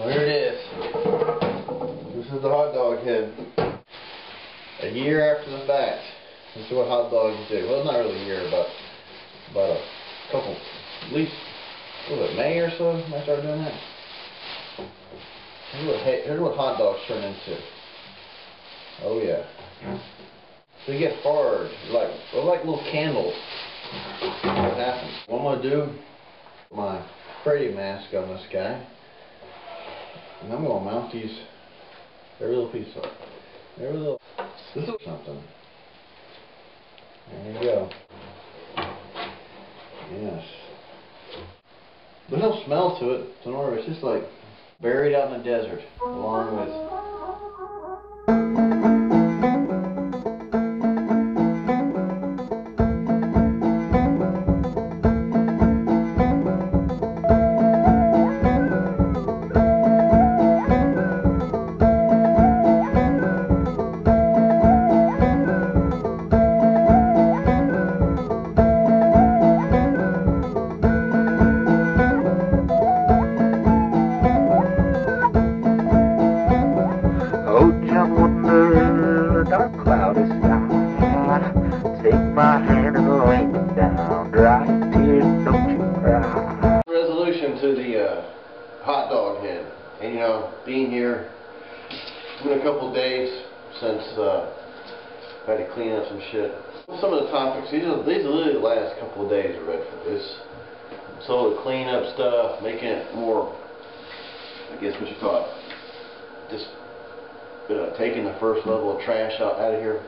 Well, here it is. This is the hot dog head. A year after the fact. This is what hot dogs do. Well, not really a year, but a couple, at least, what was it, May or so? I started doing that. Here's what hot dogs turn into. Oh yeah. They get hard, they're like little candles. What happens? What I'm gonna do, my Freddy mask on this guy, and I'm gonna mount these every little piece of it. Every little. This is something. There you go. Yes. There's no smell to it, so no, it's just like buried out in the desert, along with. Dark cloudy sky. Take my hand and lay me down. Dry tears, don't you cry. Resolution to the hot dog head, and you know, being here, it's been a couple of days since I had to clean up some shit. Some of the topics, these are literally the last couple of days of Redford. It's so the clean up stuff, making it more, I guess what you call it, just taking the first level of trash out of here.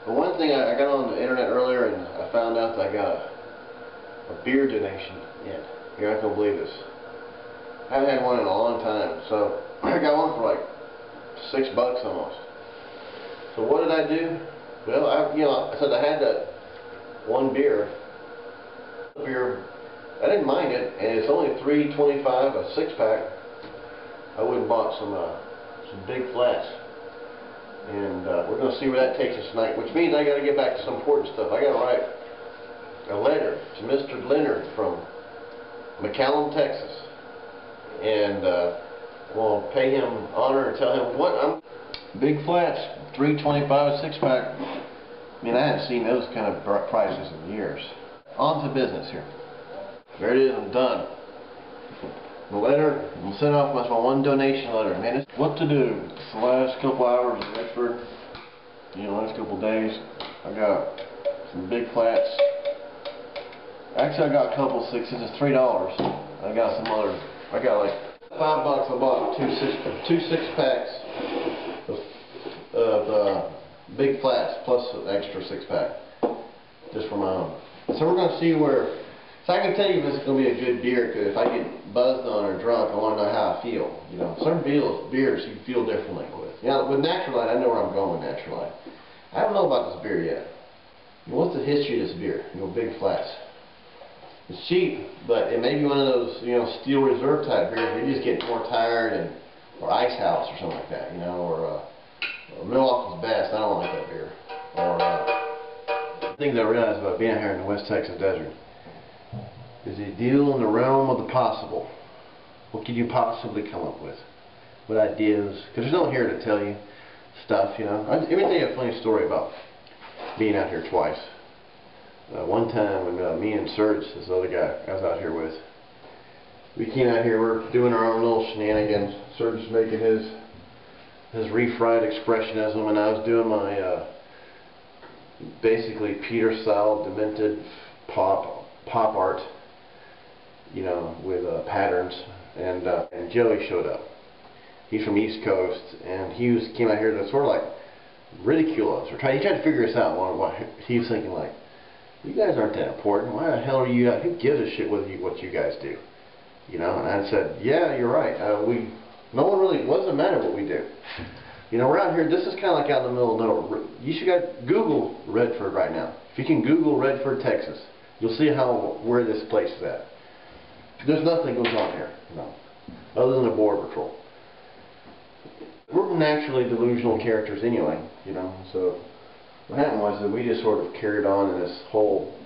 But one thing, I got on the internet earlier and I found out that I got a beer donation in. You're not going to believe this. I haven't had one in a long time, so I got one for like $6 almost. So what did I do? Well, I said I had that one beer. I didn't mind it, and it's only $3.25 a 6-pack. I went and bought some big flats, and we're going to see where that takes us tonight, which means I got to get back to some important stuff. I got to write a letter to Mr. Leonard from McAllen, Texas, and we'll pay him honor and tell him what I'm. Big flats, $3.25 a 6-pack. I mean, I haven't seen those kind of prices in years. On to business here. There it is. I'm done. The letter, I'm sending off my one donation letter. Man, it's what to do. It's the last couple hours in Redford, last couple days. I got some big flats. Actually, I got a couple 6s. It's $3. I got some other. I got like $5. I bought two 6-packs of big flats plus an extra 6-pack just for my own. So we're going to see where. So I can tell you if this is going to be a good beer, because if I get buzzed on or drunk, I want to know how I feel. Certain beers you feel differently with. With Natural Light, I know where I'm going with Natural Light. I don't know about this beer yet. What's the history of this beer? Big flats. It's cheap, but it may be one of those, Steel Reserve type beers where you just get more tired, or Ice House or something like that, or Milwaukee's Best. I don't like that beer. Or the things I realized about being here in the West Texas desert is a deal in the realm of the possible. What could you possibly come up with? What ideas? Because there's no one here to tell you stuff, Let me tell you a funny story about being out here twice. One time when me and Serge, this other guy I was out here with, we came out here, we're doing our own little shenanigans. Serge is making his refried expressionism, and I was doing my basically Peter style demented pop art, with patterns, and Joey showed up. He's from East Coast, and he came out here to sort of like ridicule us, or he tried to figure us out. What he was thinking, like, you guys aren't that important. Why the hell are you out? Who gives a shit what you guys do? And I said, yeah, you're right. No one really, doesn't matter what we do. We're out here. This is kind of like out in the middle of nowhere. You should Google Redford right now. If you can Google Redford, Texas, you'll see where this place is at. There's nothing goes on here, other than the Border Patrol. We're naturally delusional characters anyway, So what happened was that we just sort of carried on in this whole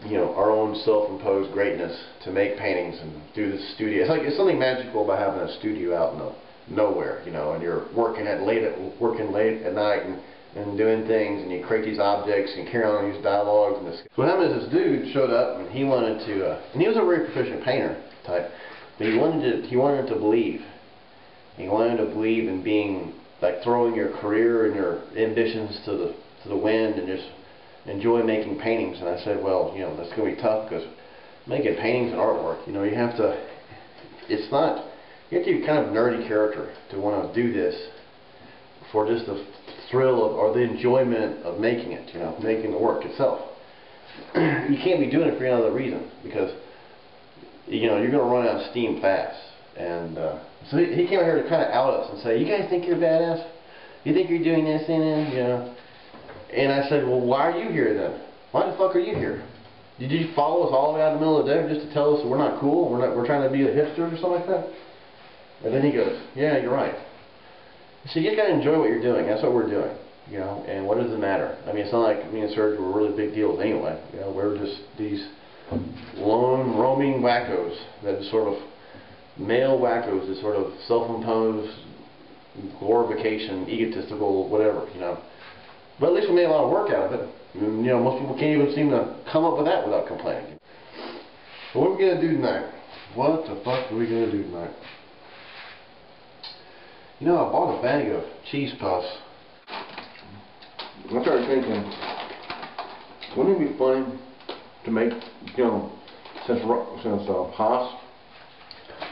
you know, our own self-imposed greatness to make paintings and do this studio. It's something magical about having a studio out in nowhere, you know, and you're working late at night and doing things, and you create these objects and carry on these dialogues and this. So what happened is this dude showed up and he wanted to, and he was a very proficient painter type, but he wanted to believe. He wanted to believe in being, like, throwing your career and your ambitions to the wind and just enjoy making paintings. And I said, well, you know, that's going to be tough, because making paintings and artwork, you know, you have to be kind of nerdy character to want to do this for just the thrill of, or the enjoyment of making it, you know, making the work itself. You can't be doing it for any other reason, because, you know, you're going to run out of steam fast. And so he came out here to kind of out us and say, you guys think you're badass? You think you're doing this and you know? And I said, well, why are you here then? Why the fuck are you here? Did you follow us all the way out in the middle of the day just to tell us that we're not cool, we're trying to be a hipster or something like that? And then he goes, yeah, you're right. So you gotta enjoy what you're doing. That's what we're doing, you know. And what does it matter? I mean, it's not like me and Serge were really big deals anyway. You know, we're just these lone roaming wackos that sort of male wackos, that sort of self-imposed glorification, egotistical, whatever, you know. But at least we made a lot of work out of it. And, you know, most people can't even seem to come up with that without complaining. So what are we gonna do tonight? What the fuck are we gonna do tonight? You know, I bought a bag of cheese puffs. I started thinking, wouldn't it be funny to make, you know, since Haas,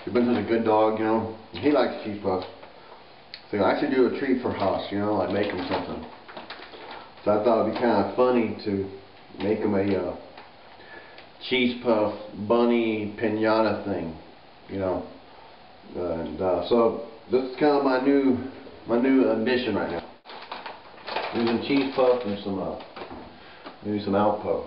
he's been such a good dog, you know, he likes cheese puffs. So I should do a treat for Haas, you know, like make him something. So I thought it'd be kind of funny to make him a cheese puff bunny pinata thing, you know. And so this is kind of my new ambition right now. Using cheese puff and maybe some Alpo.